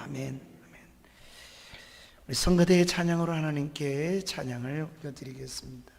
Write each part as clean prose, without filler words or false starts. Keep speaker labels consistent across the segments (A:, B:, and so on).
A: 아멘. 우리 성가대의 찬양으로 하나님께 찬양을 올려드리겠습니다.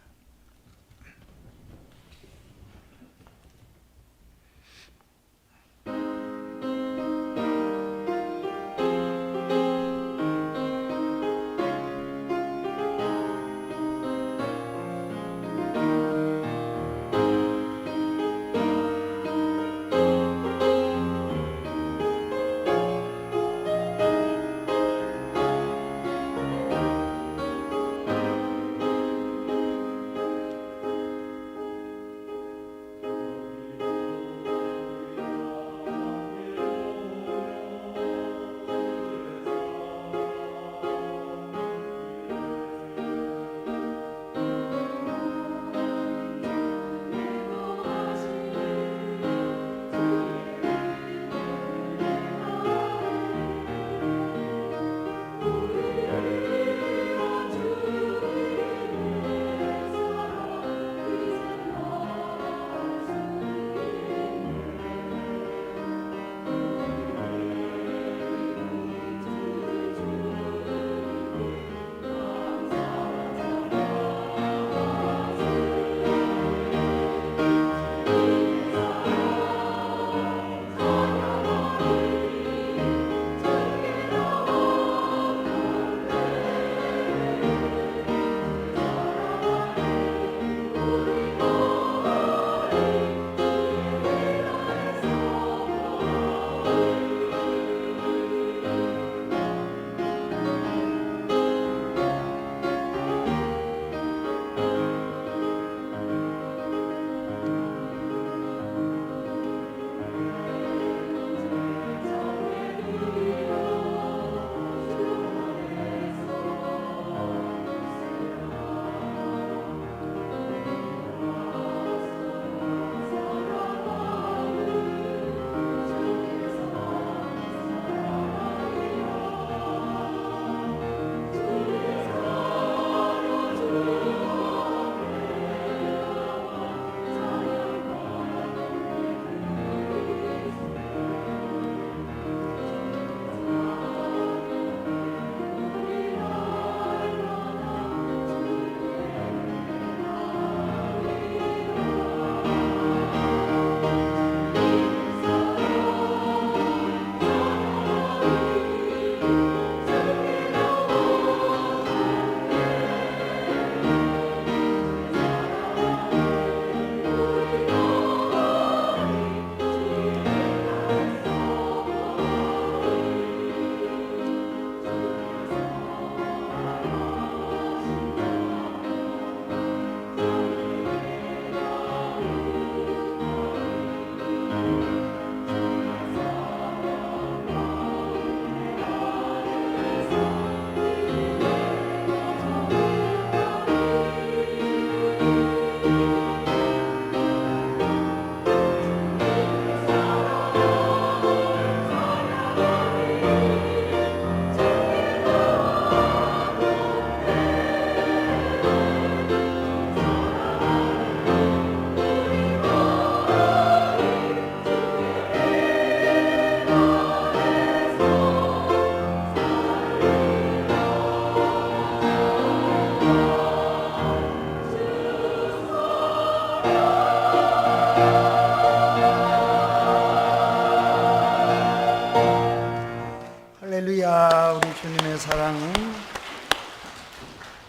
A: 할렐루야. 우리 주님의 사랑은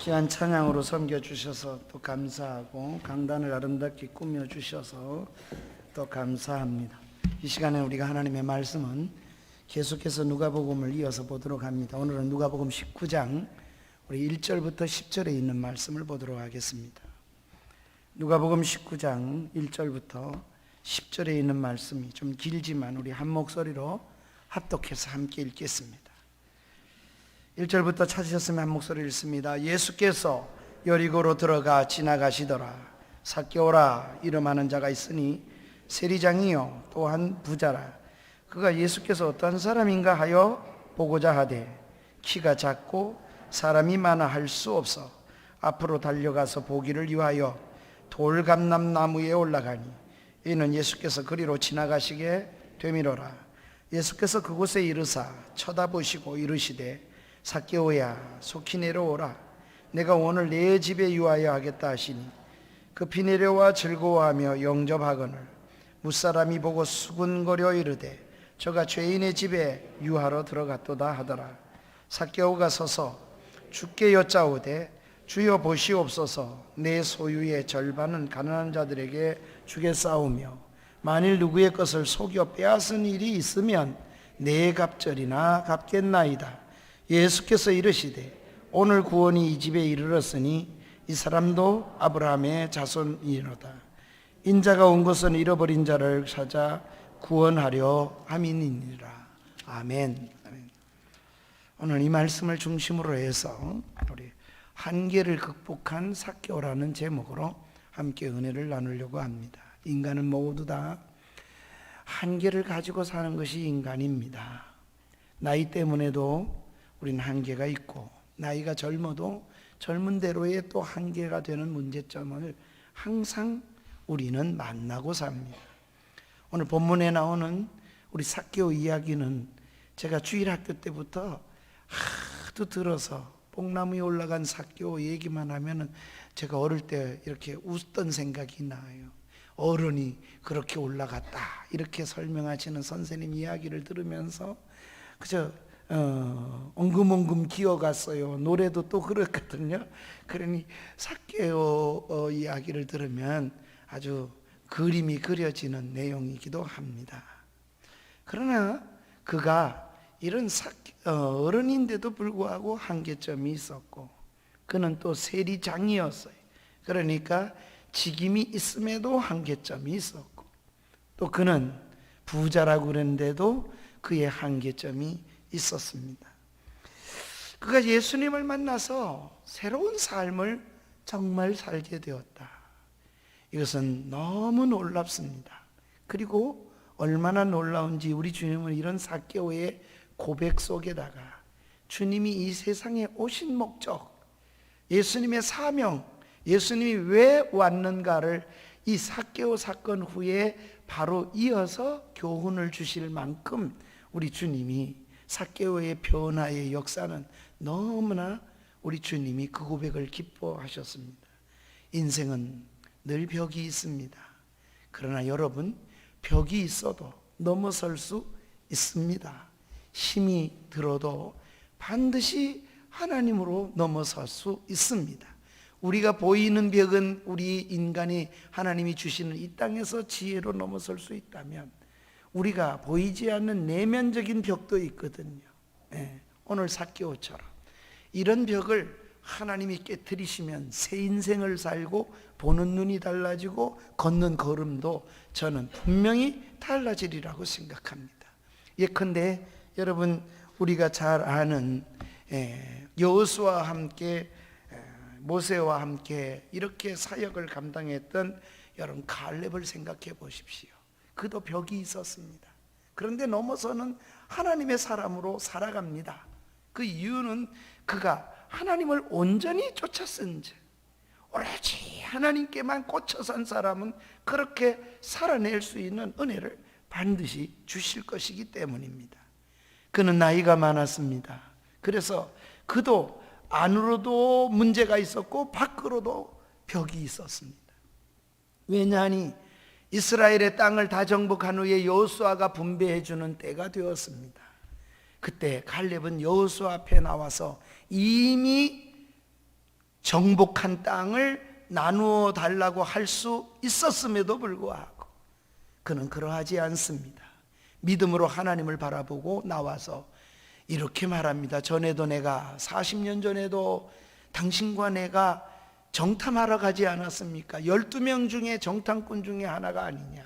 A: 귀한 찬양으로 섬겨주셔서 또 감사하고, 강단을 아름답게 꾸며주셔서 또 감사합니다. 이 시간에 우리가 하나님의 말씀은 계속해서 누가복음을 이어서 보도록 합니다. 오늘은 누가복음 19장 우리 1절부터 10절에 있는 말씀을 보도록 하겠습니다. 누가복음 19장 1절부터 10절에 있는 말씀이 좀 길지만 우리 한 목소리로 합독해서 함께 읽겠습니다. 1절부터 찾으셨으면 한 목소리 읽습니다. 예수께서 여리고로 들어가 지나가시더라. 삭개오라 이름하는 자가 있으니 세리장이요 또한 부자라. 그가 예수께서 어떠한 사람인가 하여 보고자 하되 키가 작고 사람이 많아 할 수 없어 앞으로 달려가서 보기를 위하여 돌감람나무에 올라가니 이는 예수께서 그리로 지나가시게 되미로라. 예수께서 그곳에 이르사 쳐다보시고 이르시되 삭개오야 속히 내려오라. 내가 오늘 내 집에 유하여 하겠다 하시니 급히 내려와 즐거워하며 영접하거늘 무사람이 보고 수군거려 이르되 저가 죄인의 집에 유하러 들어갔도다 하더라. 삭개오가 서서 주께 여짜오되 주여 보시옵소서. 내 소유의 절반은 가난한 자들에게 주겠사오며 만일 누구의 것을 속여 빼앗은 일이 있으면 내 갑절이나 갚겠나이다. 예수께서 이르시되 오늘 구원이 이 집에 이르렀으니 이 사람도 아브라함의 자손이로다. 인자가 온 것은 잃어버린 자를 찾아 구원하려 함이니라. 아멘. 오늘 이 말씀을 중심으로 해서 우리 한계를 극복한 삭개오라는 제목으로 함께 은혜를 나누려고 합니다. 인간은 모두 다 한계를 가지고 사는 것이 인간입니다. 나이 때문에도 우리는 한계가 있고 나이가 젊어도 젊은 대로의 또 한계가 되는 문제점을 항상 우리는 만나고 삽니다. 오늘 본문에 나오는 우리 삭개오 이야기는 제가 주일학교 때부터 하도 들어서 뽕나무에 올라간 삭개오 얘기만 하면은 제가 어릴 때 이렇게 웃던 생각이 나요. 어른이 그렇게 올라갔다 이렇게 설명하시는 선생님 이야기를 들으면서 그저 엉금엉금 기어갔어요. 노래도 또 그렇거든요. 그러니 삭개오 이야기를 들으면 아주 그림이 그려지는 내용이기도 합니다. 그러나 그가 이런 어른인데도 불구하고 한계점이 있었고 그는 또 세리장이었어요. 그러니까 직임이 있음에도 한계점이 있었고 또 그는 부자라고 그랬는데도 그의 한계점이 있었습니다. 그가 예수님을 만나서 새로운 삶을 정말 살게 되었다. 이것은 너무 놀랍습니다. 그리고 얼마나 놀라운지 우리 주님은 이런 삭개오의 고백 속에다가 주님이 이 세상에 오신 목적, 예수님의 사명, 예수님이 왜 왔는가를 이 삭개오 사건 후에 바로 이어서 교훈을 주실 만큼 우리 주님이 삭개오의 변화의 역사는 너무나 우리 주님이 그 고백을 기뻐하셨습니다. 인생은 늘 벽이 있습니다. 그러나 여러분, 벽이 있어도 넘어설 수 있습니다. 힘이 들어도 반드시 하나님으로 넘어설 수 있습니다. 우리가 보이는 벽은 우리 인간이 하나님이 주시는 이 땅에서 지혜로 넘어설 수 있다면 우리가 보이지 않는 내면적인 벽도 있거든요. 오늘 삭개오처럼 이런 벽을 하나님이 깨트리시면 새 인생을 살고 보는 눈이 달라지고 걷는 걸음도 저는 분명히 달라지리라고 생각합니다. 예컨대 여러분 우리가 잘 아는 여호수아와 함께 모세와 함께 이렇게 사역을 감당했던 여러분 갈렙을 생각해 보십시오. 그도 벽이 있었습니다. 그런데 넘어서는 하나님의 사람으로 살아갑니다. 그 이유는 그가 하나님을 온전히 쫓았은 즉 오로지 하나님께만 꽂혀 산 사람은 그렇게 살아낼 수 있는 은혜를 반드시 주실 것이기 때문입니다. 그는 나이가 많았습니다. 그래서 그도 안으로도 문제가 있었고 밖으로도 벽이 있었습니다. 왜냐하니 이스라엘의 땅을 다 정복한 후에 여호수아가 분배해 주는 때가 되었습니다. 그때 갈렙은 여호수아 앞에 나와서 이미 정복한 땅을 나누어 달라고 할 수 있었음에도 불구하고 그는 그러하지 않습니다. 믿음으로 하나님을 바라보고 나와서 이렇게 말합니다. 전에도 내가 40년 전에도 당신과 내가 정탐하러 가지 않았습니까? 12명 중에 정탐꾼 중에 하나가 아니냐.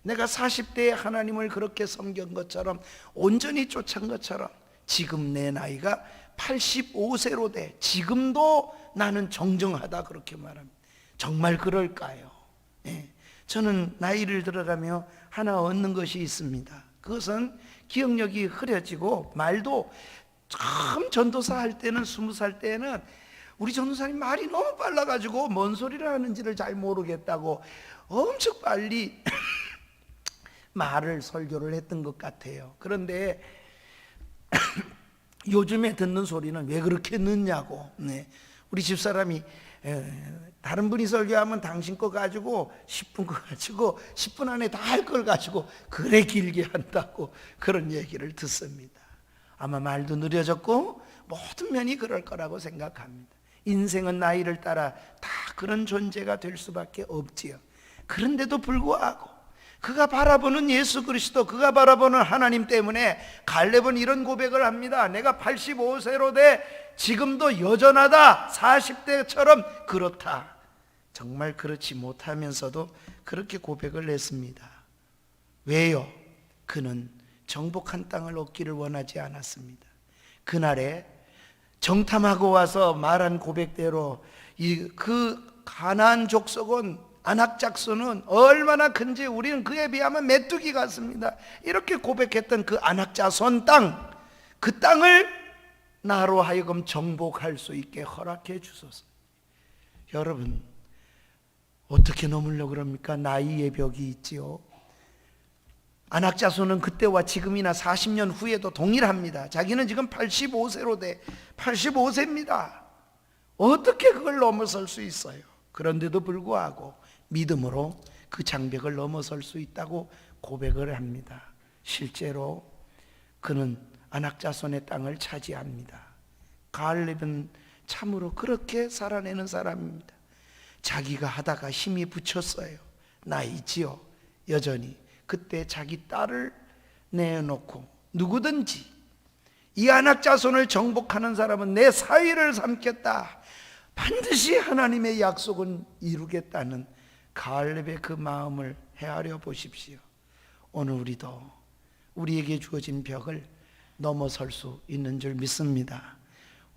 A: 내가 40대에 하나님을 그렇게 섬긴 것처럼 온전히 쫓은 것처럼 지금 내 나이가 85세로 돼 지금도 나는 정정하다 그렇게 말합니다. 정말 그럴까요? 저는 나이를 들어가며 하나 얻는 것이 있습니다. 그것은 기억력이 흐려지고 말도 참 전도사 할 때는 20살 때는 우리 전도사님 말이 너무 빨라가지고 뭔 소리를 하는지를 잘 모르겠다고 엄청 빨리 말을 설교를 했던 것 같아요. 그런데 요즘에 듣는 소리는 왜 그렇게 늦냐고. 네. 우리 집사람이 다른 분이 설교하면 당신 거 가지고 10분 거 가지고 10분 안에 다 할 걸 가지고 그래 길게 한다고 그런 얘기를 듣습니다. 아마 말도 느려졌고 모든 면이 그럴 거라고 생각합니다. 인생은 나이를 따라 다 그런 존재가 될 수밖에 없지요. 그런데도 불구하고 그가 바라보는 예수 그리스도, 그가 바라보는 하나님 때문에 갈렙은 이런 고백을 합니다. 내가 85세로 돼 지금도 여전하다. 40대처럼 그렇다. 정말 그렇지 못하면서도 그렇게 고백을 했습니다. 왜요? 그는 정복한 땅을 얻기를 원하지 않았습니다. 그날에 정탐하고 와서 말한 고백대로 그 가나안 족속은, 아낙 짝수는 얼마나 큰지 우리는 그에 비하면 메뚜기 같습니다. 이렇게 고백했던 그 아낙 자손 땅, 그 땅을 나로 하여금 정복할 수 있게 허락해 주소서. 여러분, 어떻게 넘으려고 그럽니까? 나이의 벽이 있지요. 아낙 자손은 그때와 지금이나 40년 후에도 동일합니다. 자기는 지금 85세로 돼 85세입니다. 어떻게 그걸 넘어설 수 있어요? 그런데도 불구하고 믿음으로 그 장벽을 넘어설 수 있다고 고백을 합니다. 실제로 그는 아낙 자손의 땅을 차지합니다. 갈렙은 참으로 그렇게 살아내는 사람입니다. 자기가 하다가 힘이 붙였어요. 나이지요. 여전히 그때 자기 딸을 내놓고 누구든지 이 아낙 자손을 정복하는 사람은 내 사위를 삼겠다, 반드시 하나님의 약속은 이루겠다는 갈렙의 그 마음을 헤아려 보십시오. 오늘 우리도 우리에게 주어진 벽을 넘어설 수 있는 줄 믿습니다.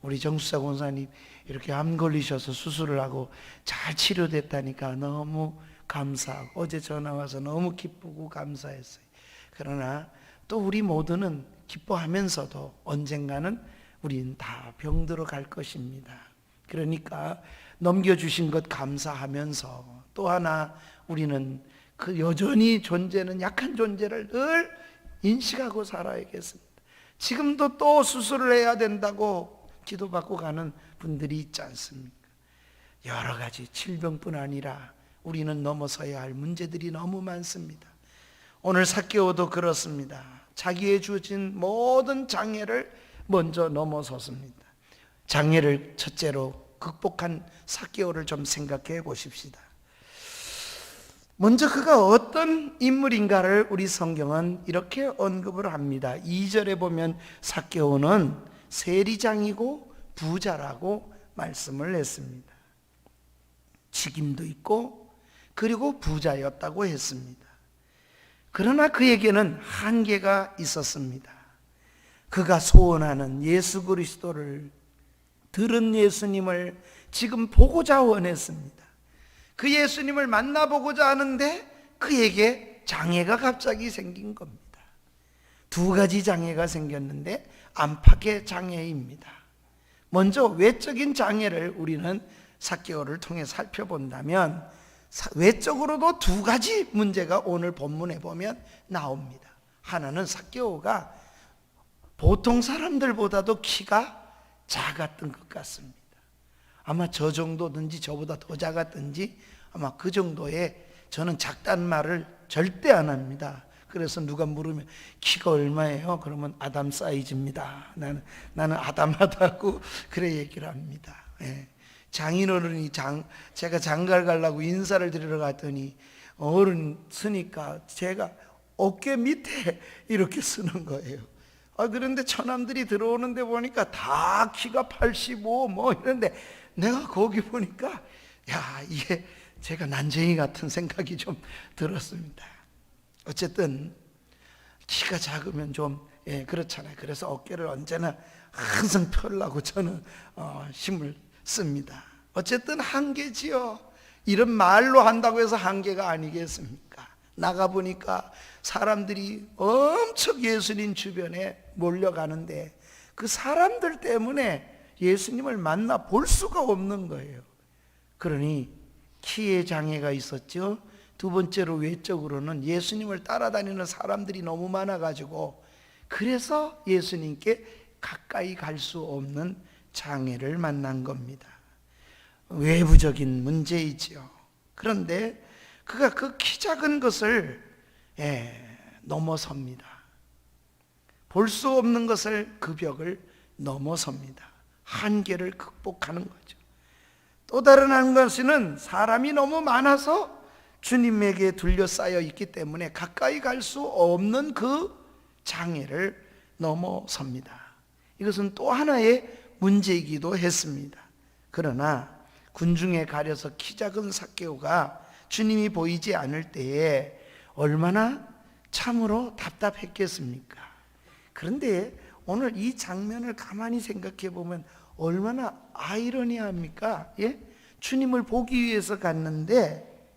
A: 우리 정수사 권사님 이렇게 암 걸리셔서 수술을 하고 잘 치료됐다니까 너무 감사하고 어제 전화 와서 너무 기쁘고 감사했어요. 그러나 또 우리 모두는 기뻐하면서도 언젠가는 우린 다 병들어 갈 것입니다. 그러니까 넘겨주신 것 감사하면서 또 하나 우리는 그 여전히 존재는 약한 존재를 늘 인식하고 살아야겠습니다. 지금도 또 수술을 해야 된다고 기도받고 가는 분들이 있지 않습니까? 여러 가지 질병뿐 아니라 우리는 넘어서야 할 문제들이 너무 많습니다. 오늘 삭개오도 그렇습니다. 자기의 주어진 모든 장애를 먼저 넘어섰습니다. 장애를 첫째로 극복한 삭개오를 좀 생각해 보십시다. 먼저 그가 어떤 인물인가를 우리 성경은 이렇게 언급을 합니다. 2절에 보면 삭개오는 세리장이고 부자라고 말씀을 했습니다. 직임도 있고 그리고 부자였다고 했습니다. 그러나 그에게는 한계가 있었습니다. 그가 소원하는 예수 그리스도를, 들은 예수님을 지금 보고자 원했습니다. 그 예수님을 만나보고자 하는데 그에게 장애가 갑자기 생긴 겁니다. 두 가지 장애가 생겼는데 안팎의 장애입니다. 먼저 외적인 장애를 우리는 삭개오를 통해 살펴본다면 외적으로도 두 가지 문제가 오늘 본문에 보면 나옵니다. 하나는 삭개오가 보통 사람들보다도 키가 작았던 것 같습니다. 아마 저 정도든지 저보다 더 작았든지 아마 그 정도의, 저는 작다는 말을 절대 안 합니다. 그래서 누가 물으면 키가 얼마예요? 그러면 아담 사이즈입니다. 나는 아담하다고 그래 얘기를 합니다. 예. 장인어른이 제가 장가를 가려고 인사를 드리러 갔더니 어른 쓰니까 제가 어깨 밑에 이렇게 쓰는 거예요. 그런데 처남들이 들어오는데 보니까 다 키가 85 뭐 이런데 내가 거기 보니까 이게 제가 난쟁이 같은 생각이 좀 들었습니다. 어쨌든 키가 작으면 좀 그렇잖아요. 그래서 어깨를 언제나 항상 펴려고 저는 힘을 씁니다. 어쨌든 한계지요. 이런 말로 한다고 해서 한계가 아니겠습니까? 나가보니까 사람들이 엄청 예수님 주변에 몰려가는데 그 사람들 때문에 예수님을 만나 볼 수가 없는 거예요. 그러니 키에 장애가 있었죠. 두 번째로 외적으로는 예수님을 따라다니는 사람들이 너무 많아가지고 그래서 예수님께 가까이 갈 수 없는 장애를 만난 겁니다. 외부적인 문제이지요. 그런데 그가 그 키 작은 것을 넘어섭니다. 볼 수 없는 것을, 그 벽을 넘어섭니다. 한계를 극복하는 거죠. 또 다른 한 가지는 사람이 너무 많아서 주님에게 둘러싸여 있기 때문에 가까이 갈 수 없는 그 장애를 넘어섭니다. 이것은 또 하나의 문제이기도 했습니다. 그러나 군중에 가려서 키 작은 삭개오가 주님이 보이지 않을 때에 얼마나 참으로 답답했겠습니까? 그런데 오늘 이 장면을 가만히 생각해 보면 얼마나 아이러니합니까? 주님을 보기 위해서 갔는데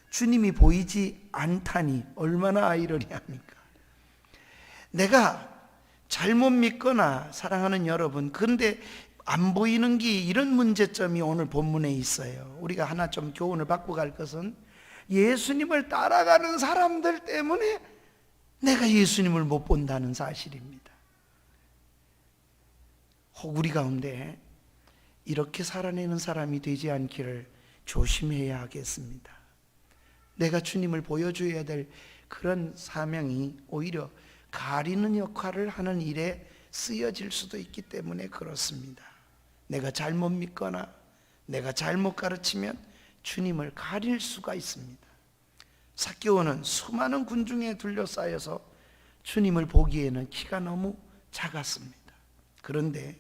A: 주님이 보이지 않다니 얼마나 아이러니합니까? 내가 잘못 믿거나 사랑하는 여러분, 그런데 안 보이는 게 이런 문제점이 오늘 본문에 있어요. 우리가 하나 좀 교훈을 받고 갈 것은 예수님을 따라가는 사람들 때문에 내가 예수님을 못 본다는 사실입니다. 혹 우리 가운데 이렇게 살아내는 사람이 되지 않기를 조심해야 하겠습니다. 내가 주님을 보여줘야 될 그런 사명이 오히려 가리는 역할을 하는 일에 쓰여질 수도 있기 때문에 그렇습니다. 내가 잘못 믿거나 내가 잘못 가르치면 주님을 가릴 수가 있습니다. 삭개오는 수많은 군중에 둘러싸여서 주님을 보기에는 키가 너무 작았습니다. 그런데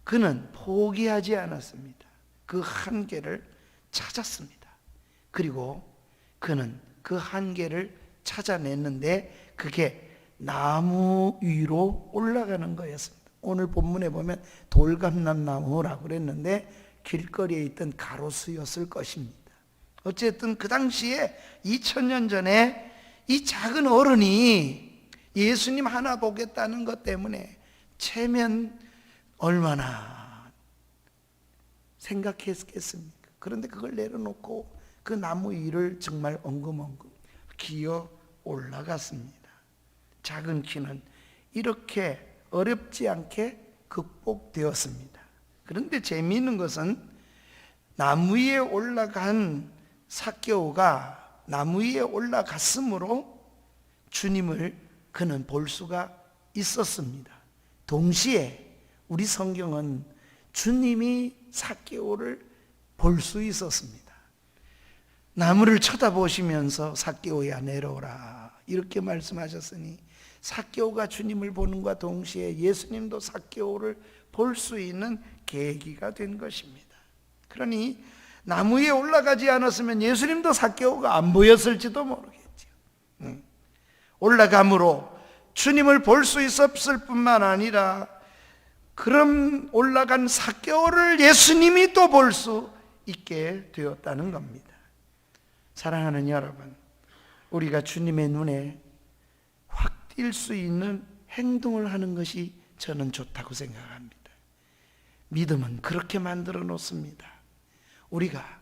A: 그는 포기하지 않았습니다. 그 한계를 찾았습니다. 그리고 그는 그 한계를 찾아냈는데 그게 나무 위로 올라가는 거였습니다. 오늘 본문에 보면 돌감람나무라고 그랬는데 길거리에 있던 가로수였을 것입니다. 어쨌든 그 당시에 2000년 전에 이 작은 어른이 예수님 하나 보겠다는 것 때문에 체면 얼마나 생각했겠습니까? 그런데 그걸 내려놓고 그 나무 위를 정말 엉금엉금 기어 올라갔습니다. 작은 키는 이렇게 어렵지 않게 극복되었습니다. 그런데 재미있는 것은 나무 위에 올라간 삭개오가 나무 위에 올라갔으므로 주님을 그는 볼 수가 있었습니다. 동시에 우리 성경은 주님이 삭개오를 볼 수 있었습니다. 나무를 쳐다보시면서 삭개오야 내려오라 이렇게 말씀하셨으니 삭개오가 주님을 보는 것과 동시에 예수님도 삭개오를 볼 수 있는 계기가 된 것입니다. 그러니 나무 위에 올라가지 않았으면 예수님도 삭개오가 안 보였을지도 모르겠죠. 올라감으로 주님을 볼 수 있었을 뿐만 아니라 그럼 올라간 삭개오를 예수님이 또 볼 수 있게 되었다는 겁니다. 사랑하는 여러분, 우리가 주님의 눈에 확 띌 수 있는 행동을 하는 것이 저는 좋다고 생각합니다. 믿음은 그렇게 만들어 놓습니다. 우리가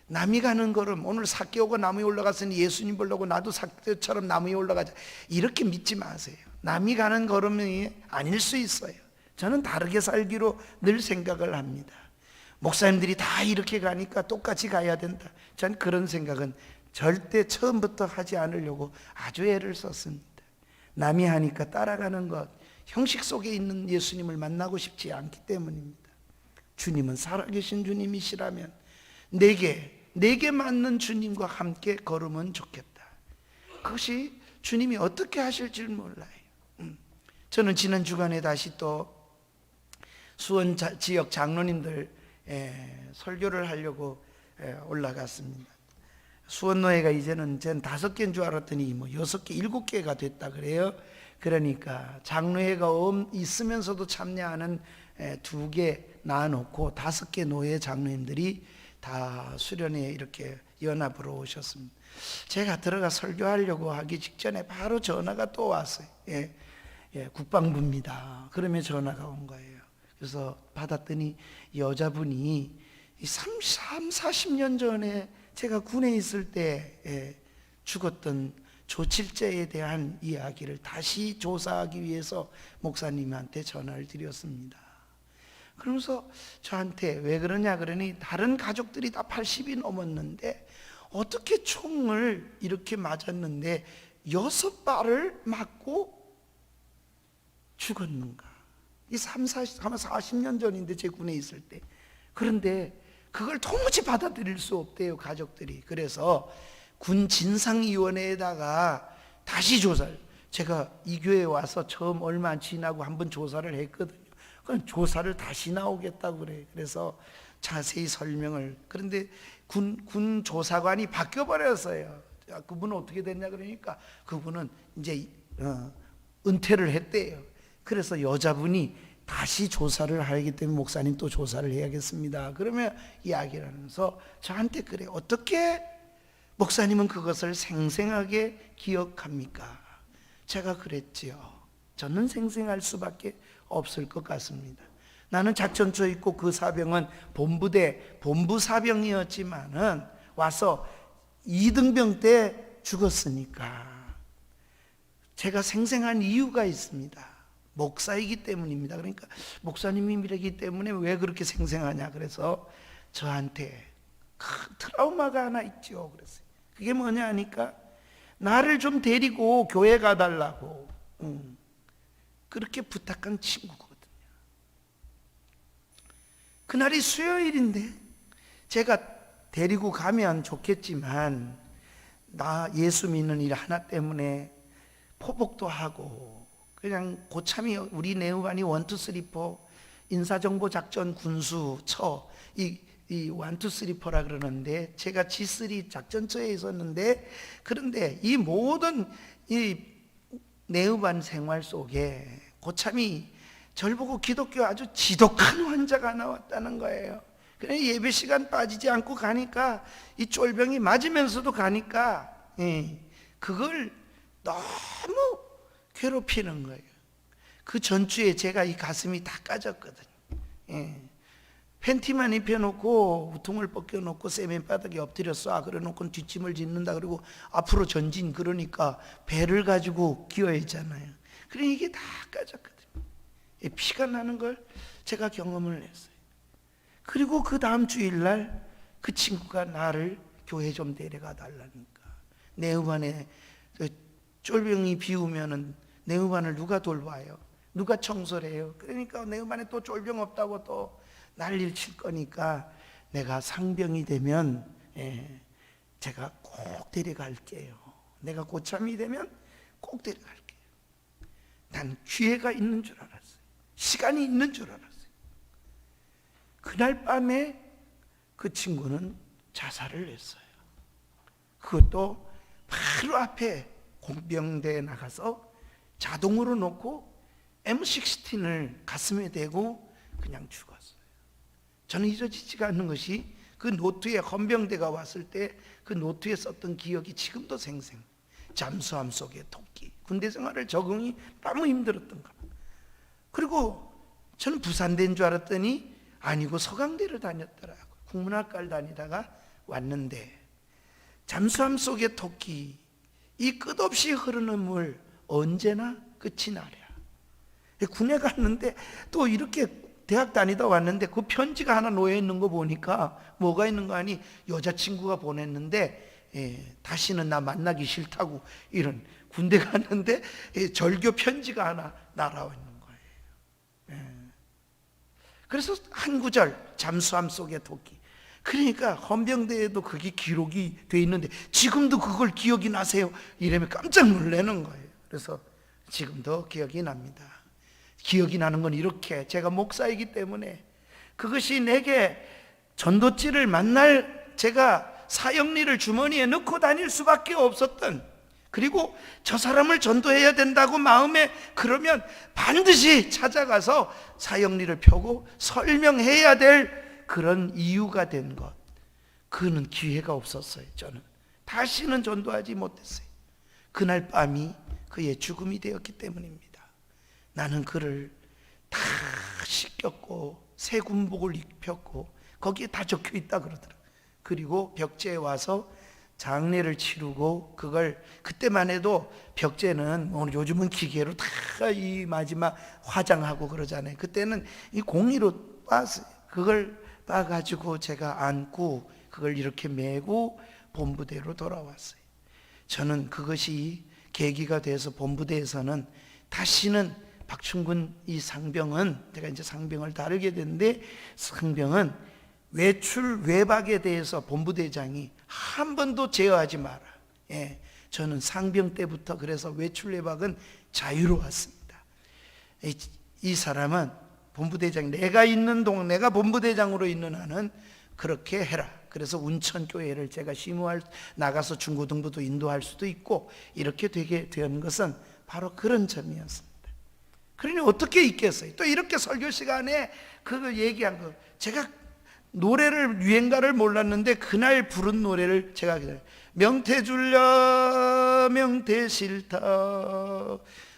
A: 남이 가는 걸음, 오늘 삭개오가 나무에 올라갔으니 예수님 보려고 나도 삭개오처럼 나무에 올라가자 이렇게 믿지 마세요. 남이 가는 걸음이 아닐 수 있어요. 저는 다르게 살기로 늘 생각을 합니다. 목사님들이 다 이렇게 가니까 똑같이 가야 된다. 전 그런 생각은 절대 처음부터 하지 않으려고 아주 애를 썼습니다. 남이 하니까 따라가는 것, 형식 속에 있는 예수님을 만나고 싶지 않기 때문입니다. 주님은 살아계신 주님이시라면 내게 맞는 주님과 함께 걸으면 좋겠다. 그것이 주님이 어떻게 하실지 몰라요. 저는 지난 주간에 다시 또 수원 지역 장로님들 설교를 하려고 올라갔습니다. 수원노회가 이제는 전 5개인 줄 알았더니 6개, 7개가 됐다 그래요. 그러니까 장로회가 있으면서도 참여하는 2개 나눠놓고 5개 노회 장로님들이 다 수련회에 이렇게 연합으로 오셨습니다. 제가 들어가 설교하려고 하기 직전에 바로 전화가 또 왔어요. 국방부입니다. 그러면 전화가 온 거예요. 그래서 받았더니 여자분이 40년 전에 제가 군에 있을 때 죽었던 조칠제에 대한 이야기를 다시 조사하기 위해서 목사님한테 전화를 드렸습니다. 그러면서 저한테 왜 그러냐 그러니 다른 가족들이 다 80이 넘었는데 어떻게 총을 이렇게 맞았는데 6발을 맞고 죽었는가. 이 40년 전인데 제 군에 있을 때. 그런데 그걸 도무지 받아들일 수 없대요, 가족들이. 그래서 군 진상위원회에다가 다시 조사를, 제가 이 교회에 와서 처음 얼마 안 지나고 한번 조사를 했거든요. 그럼 조사를 다시 나오겠다고 그래. 그래서 자세히 설명을. 그런데 군 조사관이 바뀌어 버렸어요. 그분은 어떻게 됐냐 그러니까 그분은 이제 은퇴를 했대요. 그래서 여자분이 다시 조사를 하기 때문에 목사님 또 조사를 해야겠습니다. 그러면 이야기를 하면서 저한테 그래, 어떻게 목사님은 그것을 생생하게 기억합니까? 제가 그랬지요. 저는 생생할 수밖에 없을 것 같습니다. 나는 작전초에 있고 그 사병은 본부 사병이었지만은 와서 2등병 때 죽었으니까 제가 생생한 이유가 있습니다. 목사이기 때문입니다. 그러니까 목사님이기 때문에 왜 그렇게 생생하냐. 그래서 저한테 큰 트라우마가 하나 있죠. 그랬어요. 그게 뭐냐 하니까 나를 좀 데리고 교회 가달라고 그렇게 부탁한 친구거든요. 그날이 수요일인데 제가 데리고 가면 좋겠지만 나 예수 믿는 일 하나 때문에 포복도 하고 그냥 고참이 우리 내후반이 1, 2, 3, 4 인사정보작전 군수 처 이 1, 2, 3, 4라 그러는데 제가 G3 작전처에 있었는데 그런데 이 모든 이 내후반 생활 속에 고참이 절 보고 기독교 아주 지독한 환자가 나왔다는 거예요. 그래 예배 시간 빠지지 않고 가니까 이 쫄병이 맞으면서도 가니까 그걸 너무 괴롭히는 거예요. 그 전주에 제가 이 가슴이 다 까졌거든요. 팬티만 입혀놓고 우통을 벗겨놓고 세면바닥에 엎드려 쏴 그래놓고 뒷짐을 짓는다. 그리고 앞으로 전진 그러니까 배를 가지고 기어있잖아요. 그래 이게 다 까졌거든요. 피가 나는 걸 제가 경험을 했어요. 그리고 그 다음 주일날 그 친구가 나를 교회 좀 데려가 달라니까. 내후반에 쫄병이 비우면은 내후반을 누가 돌봐요? 누가 청소를 해요? 그러니까 내후반에 또 쫄병 없다고 또 난리를 칠 거니까 내가 상병이 되면 제가 꼭 데려갈게요. 내가 고참이 되면 꼭 데려갈게요. 난 기회가 있는 줄 알았어요. 시간이 있는 줄 알았어요. 그날 밤에 그 친구는 자살을 했어요. 그것도 바로 앞에 공병대에 나가서 자동으로 놓고 M16을 가슴에 대고 그냥 죽었어요. 저는 잊어지지가 않는 것이 그 노트에 헌병대가 왔을 때 그 노트에 썼던 기억이 지금도 생생. 잠수함 속의 토끼. 군대 생활을 적응이 너무 힘들었던가. 그리고 저는 부산대인 줄 알았더니 아니고 서강대를 다녔더라고요. 국문학과를 다니다가 왔는데 잠수함 속의 토끼, 이 끝없이 흐르는 물 언제나 끝이 나랴. 군에 갔는데 또 이렇게 대학 다니다 왔는데 그 편지가 하나 놓여 있는 거 보니까 뭐가 있는 거 아니 여자친구가 보냈는데 다시는 나 만나기 싫다고 이런 군대 갔는데 절교 편지가 하나 날아와 있는 거예요. 그래서 한 구절 잠수함 속의 토끼. 그러니까 헌병대에도 그게 기록이 돼 있는데 지금도 그걸 기억이 나세요? 이러면 깜짝 놀라는 거예요. 그래서 지금도 기억이 납니다. 기억이 나는 건 이렇게 제가 목사이기 때문에 그것이 내게 전도지를 만날 제가 사형리를 주머니에 넣고 다닐 수밖에 없었던, 그리고 저 사람을 전도해야 된다고 마음에 그러면 반드시 찾아가서 사형리를 펴고 설명해야 될 그런 이유가 된 것, 그는 기회가 없었어요. 저는 다시는 전도하지 못했어요. 그날 밤이 그의 죽음이 되었기 때문입니다. 나는 그를 다 씻겼고 새 군복을 입혔고 거기에 다 적혀 있다 그러더라고요. 그리고 벽제에 와서 장례를 치르고, 그걸 그때만 해도 벽제는 오늘 요즘은 기계로 다 이 마지막 화장하고 그러잖아요. 그때는 이 공이로 빻았어요. 그걸 빻아가지고 제가 안고 그걸 이렇게 메고 본부대로 돌아왔어요. 저는 그것이 계기가 돼서 본부대에서는 다시는 박충근 이 상병은, 제가 이제 상병을 다루게 됐는데, 상병은 외출 외박에 대해서 본부대장이 한 번도 제어하지 마라. 예, 저는 상병 때부터 그래서 외출 외박은 자유로웠습니다. 이 사람은 본부대장, 내가 있는 내가 본부대장으로 있는 한은 그렇게 해라. 그래서 운천교회를 제가 심우할 나가서 중고등부도 인도할 수도 있고 이렇게 되게 된 것은 바로 그런 점이었습니다. 그러니 어떻게 있겠어요? 또 이렇게 설교 시간에 그거 얘기한 거, 제가 노래를 유행가를 몰랐는데 그날 부른 노래를 제가 명태 줄려 명태 싫다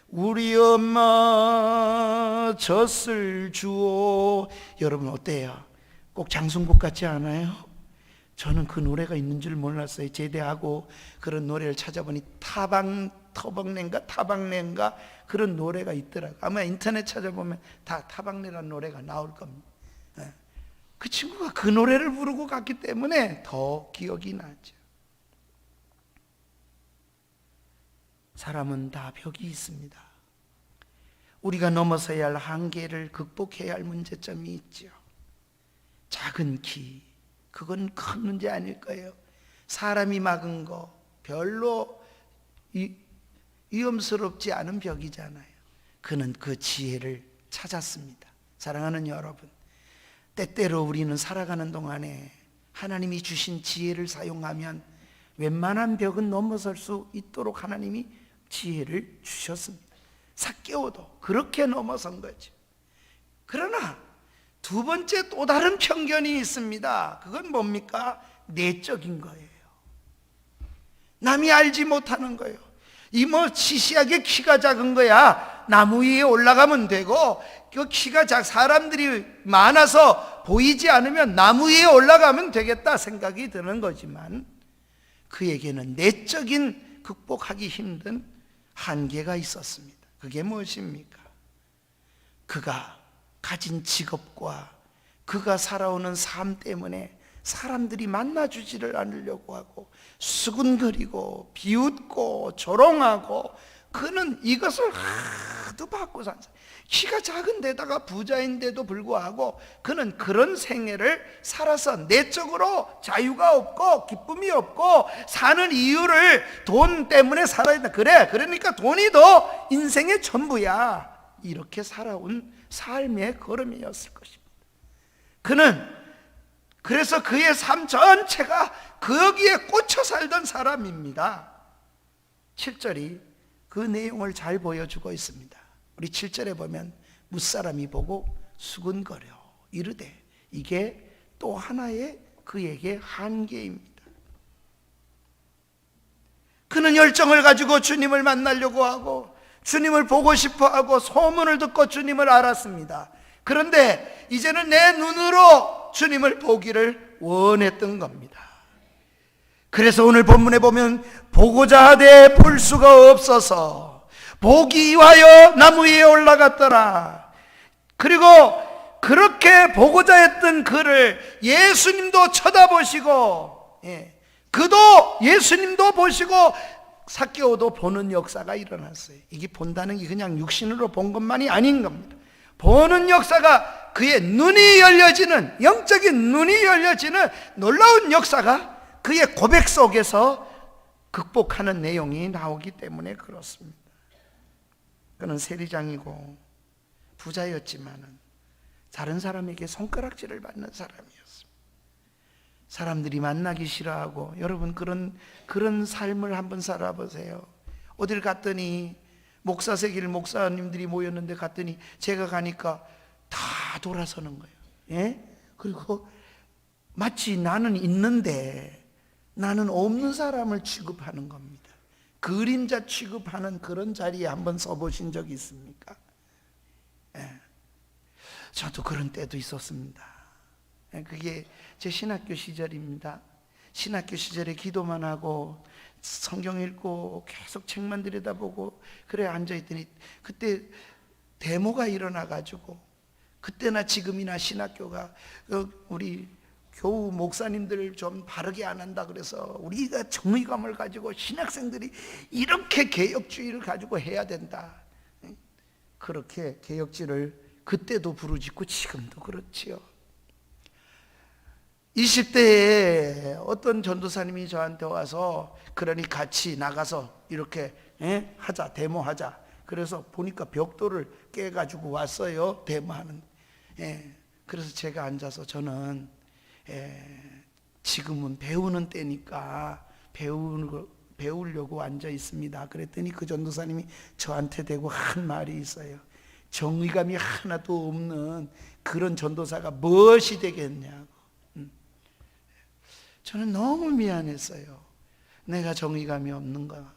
A: 우리 엄마 젖을 주오. 여러분 어때요? 꼭 장승국 같지 않아요? 저는 그 노래가 있는 줄 몰랐어요. 제대하고 그런 노래를 찾아보니 타박내인가 그런 노래가 있더라고요. 아마 인터넷 찾아보면 다 타박내라는 노래가 나올 겁니다. 그 친구가 그 노래를 부르고 갔기 때문에 더 기억이 나죠. 사람은 다 벽이 있습니다. 우리가 넘어서야 할 한계를 극복해야 할 문제점이 있죠. 작은 키, 그건 큰 문제 아닐 거예요. 사람이 막은 거 별로 위험스럽지 않은 벽이잖아요. 그는 그 지혜를 찾았습니다. 사랑하는 여러분, 때때로 우리는 살아가는 동안에 하나님이 주신 지혜를 사용하면 웬만한 벽은 넘어설 수 있도록 하나님이 지혜를 주셨습니다. 삭개오도 그렇게 넘어선 거죠. 그러나 두 번째 또 다른 편견이 있습니다. 그건 뭡니까? 내적인 거예요. 남이 알지 못하는 거예요. 이 시시하게 키가 작은 거야 나무 위에 올라가면 되고, 그 키가 사람들이 많아서 보이지 않으면 나무 위에 올라가면 되겠다 생각이 드는 거지만, 그에게는 내적인 극복하기 힘든 한계가 있었습니다. 그게 무엇입니까? 그가 가진 직업과 그가 살아오는 삶 때문에 사람들이 만나주지를 않으려고 하고 수군거리고 비웃고 조롱하고, 그는 이것을 하도 받고 산 사람. 키가 작은 데다가 부자인데도 불구하고 그는 그런 생애를 살아서 내적으로 자유가 없고 기쁨이 없고 사는 이유를 돈 때문에 살아야 된다. 그래, 그러니까 돈이 더 인생의 전부야. 이렇게 살아온 삶의 걸음이었을 것입니다. 그는 그래서 그의 삶 전체가 거기에 꽂혀 살던 사람입니다. 7절이 그 내용을 잘 보여주고 있습니다. 우리 7절에 보면 무사람이 보고 수군거려 이르되, 이게 또 하나의 그에게 한계입니다. 그는 열정을 가지고 주님을 만나려고 하고 주님을 보고 싶어 하고 소문을 듣고 주님을 알았습니다. 그런데 이제는 내 눈으로 주님을 보기를 원했던 겁니다. 그래서 오늘 본문에 보면 보고자 하되 볼 수가 없어서 보기 위하여 나무 위에 올라갔더라. 그리고 그렇게 보고자 했던 그를 예수님도 쳐다보시고, 그도 예수님도 보시고 삭개오도 보는 역사가 일어났어요. 이게 본다는 게 그냥 육신으로 본 것만이 아닌 겁니다. 보는 역사가, 그의 눈이 열려지는, 영적인 눈이 열려지는 놀라운 역사가 그의 고백 속에서 극복하는 내용이 나오기 때문에 그렇습니다. 그는 세리장이고 부자였지만은 다른 사람에게 손가락질을 받는 사람이었습니다. 사람들이 만나기 싫어하고, 여러분 그런 삶을 한번 살아보세요. 어딜 갔더니 목사세길 목사님들이 모였는데 갔더니 제가 가니까 다 돌아서는 거예요. 예? 그리고 마치 나는 있는데 나는 없는 사람을 취급하는 겁니다. 그림자 취급하는 그런 자리에 한번 서보신 적이 있습니까? 예. 저도 그런 때도 있었습니다. 그게 제 신학교 시절입니다. 신학교 시절에 기도만 하고 성경 읽고 계속 책만 들여다보고 그래 앉아있더니 그때 데모가 일어나가지고 그때나 지금이나 신학교가 우리 교우 목사님들 좀 바르게 안 한다 그래서 우리가 정의감을 가지고 신학생들이 이렇게 개혁주의를 가지고 해야 된다. 그렇게 개혁주의를 그때도 부르짖고 지금도 그렇지요. 20대에 어떤 전도사님이 저한테 와서 그러니 같이 나가서 이렇게 하자, 데모하자. 그래서 보니까 벽돌을 깨가지고 왔어요. 데모하는. 그래서 제가 앉아서 저는 지금은 배우는 때니까 배우려고 앉아 있습니다. 그랬더니 그 전도사님이 저한테 대고 한 말이 있어요. 정의감이 하나도 없는 그런 전도사가 무엇이 되겠냐고. 저는 너무 미안했어요. 내가 정의감이 없는가.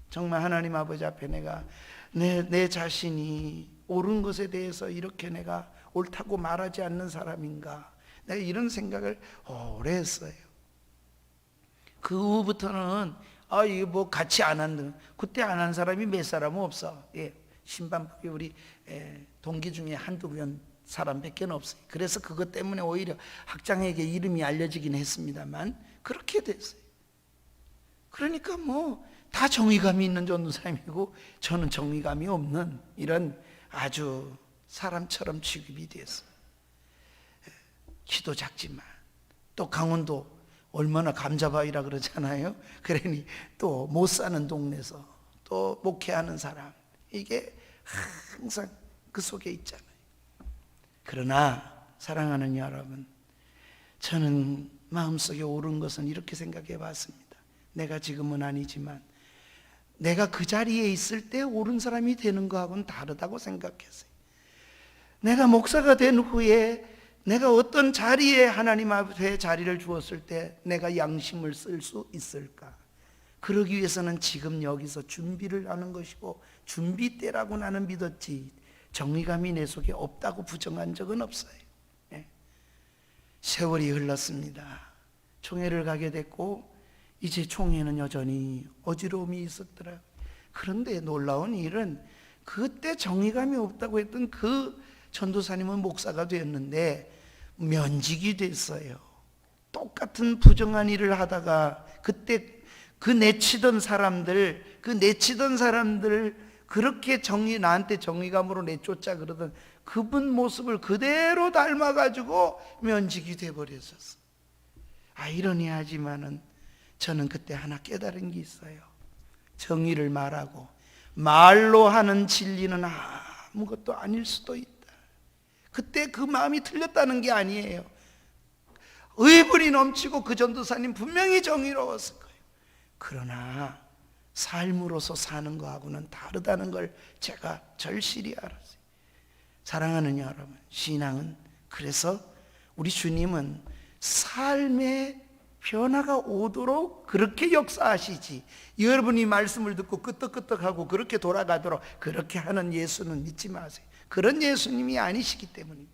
A: 정말 하나님 아버지 앞에 내가 내 자신이 옳은 것에 대해서 이렇게 내가 옳다고 말하지 않는 사람인가. 내가 이런 생각을 오래 했어요. 그 후부터는 이거 뭐 같이 안 한다. 그때 안 한 사람이 몇 사람은 없어. 신반법이 우리 동기 중에 한두 명 사람밖에 없어요. 그래서 그것 때문에 오히려 학장에게 이름이 알려지긴 했습니다만 그렇게 됐어요. 그러니까 뭐 다 정의감이 있는 전도사님이고 저는 정의감이 없는 이런 아주 사람처럼 취급이 됐어요. 키도 작지만 또 강원도 얼마나 감자바위라 그러잖아요. 그러니 또 못 사는 동네에서 또 목회하는 사람, 이게 항상 그 속에 있잖아요. 그러나 사랑하는 여러분, 저는 마음속에 옳은 것은 이렇게 생각해 봤습니다. 내가 지금은 아니지만 내가 그 자리에 있을 때 옳은 사람이 되는 거하고는 다르다고 생각했어요. 내가 목사가 된 후에 내가 어떤 자리에 하나님 앞에 자리를 주었을 때 내가 양심을 쓸 수 있을까? 그러기 위해서는 지금 여기서 준비를 하는 것이고 준비 때라고 나는 믿었지 정의감이 내 속에 없다고 부정한 적은 없어요. 세월이 흘렀습니다. 총회를 가게 됐고 이제 총회는 여전히 어지러움이 있었더라. 그런데 놀라운 일은 그때 정의감이 없다고 했던 그 전도사님은 목사가 되었는데 면직이 됐어요. 똑같은 부정한 일을 하다가 그때 그 내치던 사람들 그렇게 나한테 정의감으로 내쫓아 그러던 그분 모습을 그대로 닮아가지고 면직이 돼버렸었어. 아이러니하지만은 저는 그때 하나 깨달은 게 있어요. 정의를 말하고 말로 하는 진리는 아무것도 아닐 수도 있다. 그때 그 마음이 틀렸다는 게 아니에요. 의분이 넘치고 그 전도사님 분명히 정의로웠을 거예요. 그러나 삶으로서 사는 거하고는 다르다는 걸 제가 절실히 알았어요. 사랑하는 여러분, 신앙은 그래서 우리 주님은 삶의 변화가 오도록 그렇게 역사하시지, 여러분이 말씀을 듣고 끄떡끄떡하고 그렇게 돌아가도록 그렇게 하는 예수는 믿지 마세요. 그런 예수님이 아니시기 때문입니다.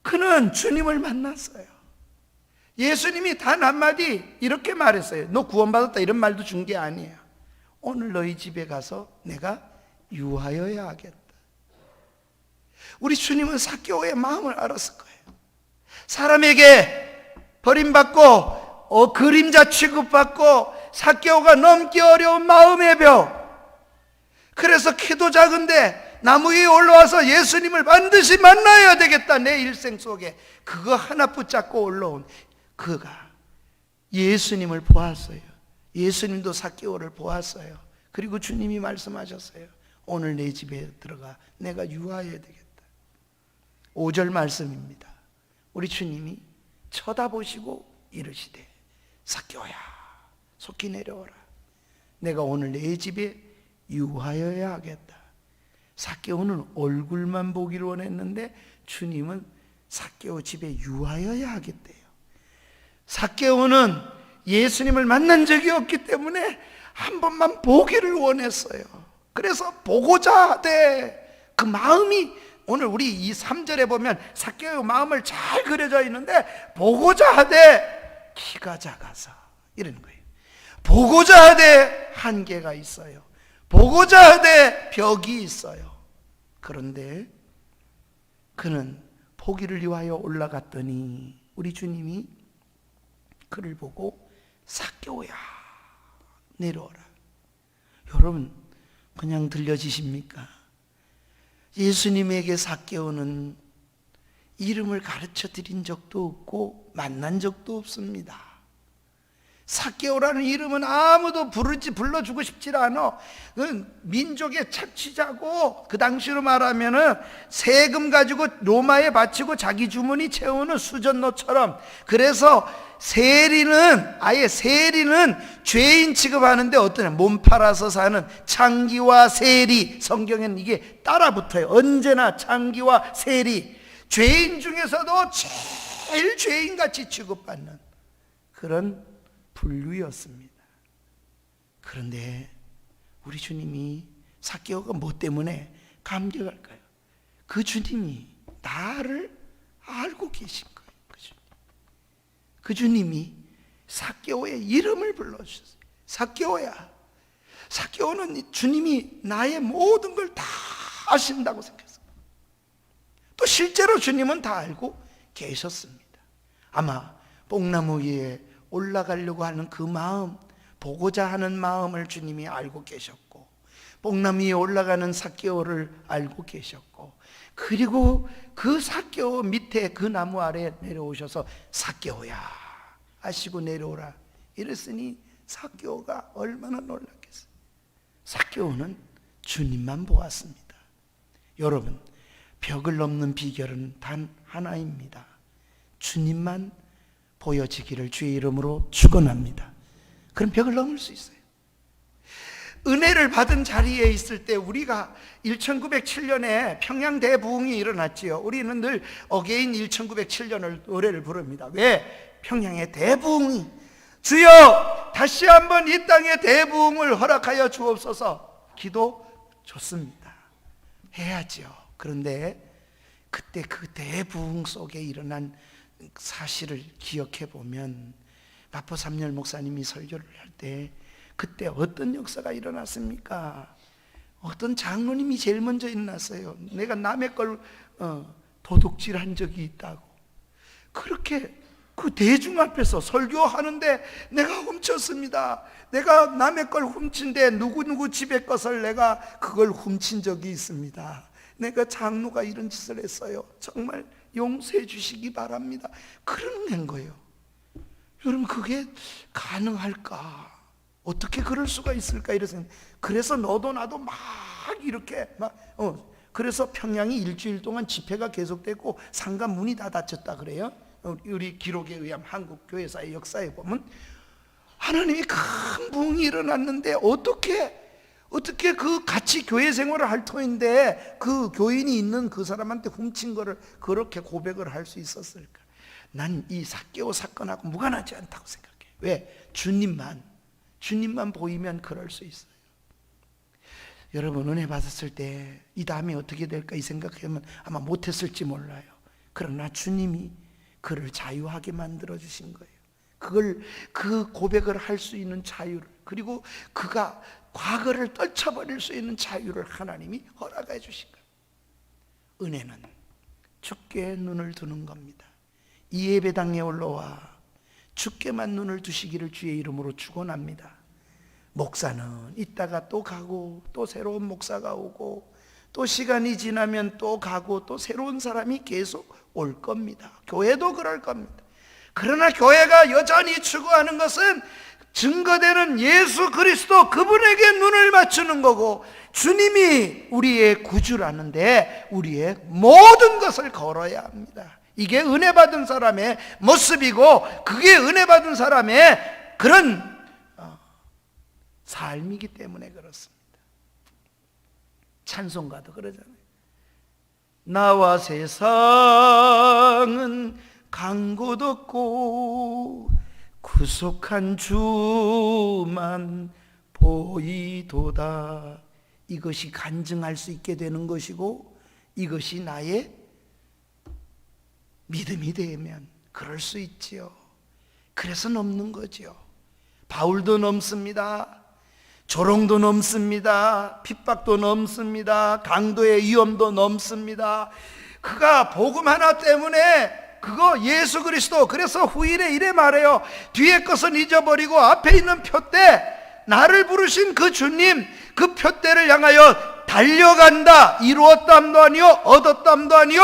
A: 그는 주님을 만났어요. 예수님이 단 한마디 이렇게 말했어요. 너 구원받았다 이런 말도 준 게 아니에요. 오늘 너희 집에 가서 내가 유하여야 하겠다. 우리 주님은 삭개오의 마음을 알았을 거예요. 사람에게 버림받고 그림자 취급받고 삭개오가 넘기 어려운 마음의 벽, 그래서 키도 작은데 나무 위에 올라와서 예수님을 반드시 만나야 되겠다. 내 일생 속에 그거 하나 붙잡고 올라온 그가 예수님을 보았어요. 예수님도 삭개오를 보았어요. 그리고 주님이 말씀하셨어요. 오늘 내 집에 들어가 내가 유하여야 되겠다. 5절 말씀입니다. 우리 주님이 쳐다보시고 이르시되 삭개오야 속히 내려오라. 내가 오늘 내 집에 유하여야 하겠다. 삭개오는 얼굴만 보기를 원했는데 주님은 삭개오 집에 유하여야 하겠대요. 삭개오는 예수님을 만난 적이 없기 때문에 한 번만 보기를 원했어요. 그래서 보고자 하되 그 마음이 오늘 우리 이 3절에 보면 삭개오의 마음을 잘 그려져 있는데 보고자 하되 키가 작아서 이러는 거예요. 보고자 하되 한계가 있어요. 보고자 하되 벽이 있어요. 그런데 그는 포기를 위하여 올라갔더니 우리 주님이 그를 보고 삭개오야 내려오라. 여러분 그냥 들려지십니까? 예수님에게 삭개오는 이름을 가르쳐 드린 적도 없고 만난 적도 없습니다. 삭개오라는 이름은 아무도 불러주고 싶지 않아. 민족의 착취자고, 그 당시로 말하면은 세금 가지고 로마에 바치고 자기 주머니 채우는 수전노처럼. 그래서 아예 세리는 죄인 취급하는데 어떠냐, 몸 팔아서 사는 창기와 세리, 성경에는 이게 따라 붙어요. 언제나 창기와 세리, 죄인 중에서도 제일 죄인같이 취급받는 그런 분류였습니다. 그런데 우리 주님이 삭개오가 뭐 때문에 감격할까요? 그 주님이 나를 알고 계신 거예요. 그 주님이 삭개오의 이름을 불러주셨어요. 삭개오야. 삭개오는 주님이 나의 모든 걸 다 아신다고 생각했어요. 또 실제로 주님은 다 알고 계셨습니다. 아마 뽕나무 위에 올라가려고 하는 그 마음, 보고자 하는 마음을 주님이 알고 계셨고, 뽕나무 위에 올라가는 삭개오를 알고 계셨고, 그리고 그 삭개오 밑에 그 나무 아래에 내려오셔서 삭개오야 하시고 내려오라 이랬으니 삭개오가 얼마나 놀랐겠어요. 삭개오는 주님만 보았습니다. 여러분, 벽을 넘는 비결은 단 하나입니다. 주님만 보여지기를 주의 이름으로 축원합니다. 그럼 벽을 넘을 수 있어요. 은혜를 받은 자리에 있을 때 우리가 1907년에 평양 대부흥이 일어났지요. 우리는 늘 어게인 1907년을 노래를 부릅니다. 왜? 평양의 대부흥이, 주여 다시 한번 이 땅의 대부흥을 허락하여 주옵소서. 기도 좋습니다. 해야지요. 그런데 그때 그 대부흥 속에 일어난 사실을 기억해 보면, 마포 삼열 목사님이 설교를 할 때 그때 어떤 역사가 일어났습니까? 어떤 장로님이 제일 먼저 일어났어요. 내가 남의 걸 도둑질한 적이 있다고. 그렇게 그 대중 앞에서 설교하는데 내가 훔쳤습니다. 내가 남의 걸 훔친데 누구누구 집의 것을 내가 그걸 훔친 적이 있습니다. 내가 장로가 이런 짓을 했어요. 정말 용서해 주시기 바랍니다. 그러는 거예요. 여러분, 그게 가능할까? 어떻게 그럴 수가 있을까? 이래서 그래서 너도 나도 막 이렇게 그래서 평양이 일주일 동안 집회가 계속되고 상가 문이 다 닫혔다 그래요. 우리 기록에 의하면 한국 교회사의 역사에 보면 하나님이 큰 부흥이 일어났는데 어떻게 그 같이 교회 생활을 할 터인데 그 교인이 있는 그 사람한테 훔친 거를 그렇게 고백을 할 수 있었을까? 난 이 삭개오 사건하고 무관하지 않다고 생각해. 왜? 주님만 보이면 그럴 수 있어요. 여러분, 은혜 받았을 때 이 다음에 어떻게 될까 이 생각하면 아마 못했을지 몰라요. 그러나 주님이 그를 자유하게 만들어 주신 거예요. 그 고백을 할 수 있는 자유를, 그리고 그가 과거를 떨쳐버릴 수 있는 자유를 하나님이 허락해 주신 거예요. 은혜는 주께 눈을 두는 겁니다. 이 예배당에 올라와 주께만 눈을 두시기를 주의 이름으로 축원합니다. 목사는 이따가 또 가고 또 새로운 목사가 오고 또 시간이 지나면 또 가고 또 새로운 사람이 계속 올 겁니다. 교회도 그럴 겁니다. 그러나 교회가 여전히 추구하는 것은 증거되는 예수 그리스도, 그분에게 눈을 맞추는 거고, 주님이 우리의 구주라는데 우리의 모든 것을 걸어야 합니다. 이게 은혜 받은 사람의 모습이고, 그게 은혜 받은 사람의 그런 삶이기 때문에 그렇습니다. 찬송가도 그러잖아요. 나와 세상은 간 곳 없고 구속한 주만 보이도다. 이것이 간증할 수 있게 되는 것이고, 이것이 나의 믿음이 되면 그럴 수 있지요. 그래서 넘는 거죠. 바울도 넘습니다. 조롱도 넘습니다. 핍박도 넘습니다. 강도의 위험도 넘습니다. 그가 복음 하나 때문에 그거 예수 그리스도, 그래서 후일에 이래 말해요. 뒤에 것은 잊어버리고 앞에 있는 표대, 나를 부르신 그 주님, 그 표대를 향하여 달려간다. 이루었담도 아니요 얻었담도 아니요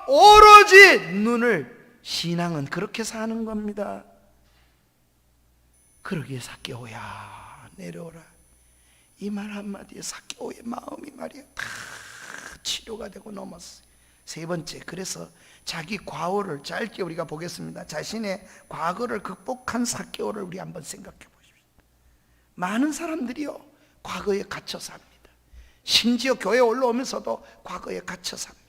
A: 오로지 눈을, 신앙은 그렇게 사는 겁니다. 그러기에 삭개오야 내려오라, 이 말 한마디에 삭개오의 마음이 말이야 다 치료가 되고 넘었어요. 세 번째, 그래서 자기 과거를 짧게 우리가 보겠습니다. 자신의 과거를 극복한 삭개오를 우리 한번 생각해 보십시오. 많은 사람들이요 과거에 갇혀 삽니다. 심지어 교회에 올라오면서도 과거에 갇혀 삽니다.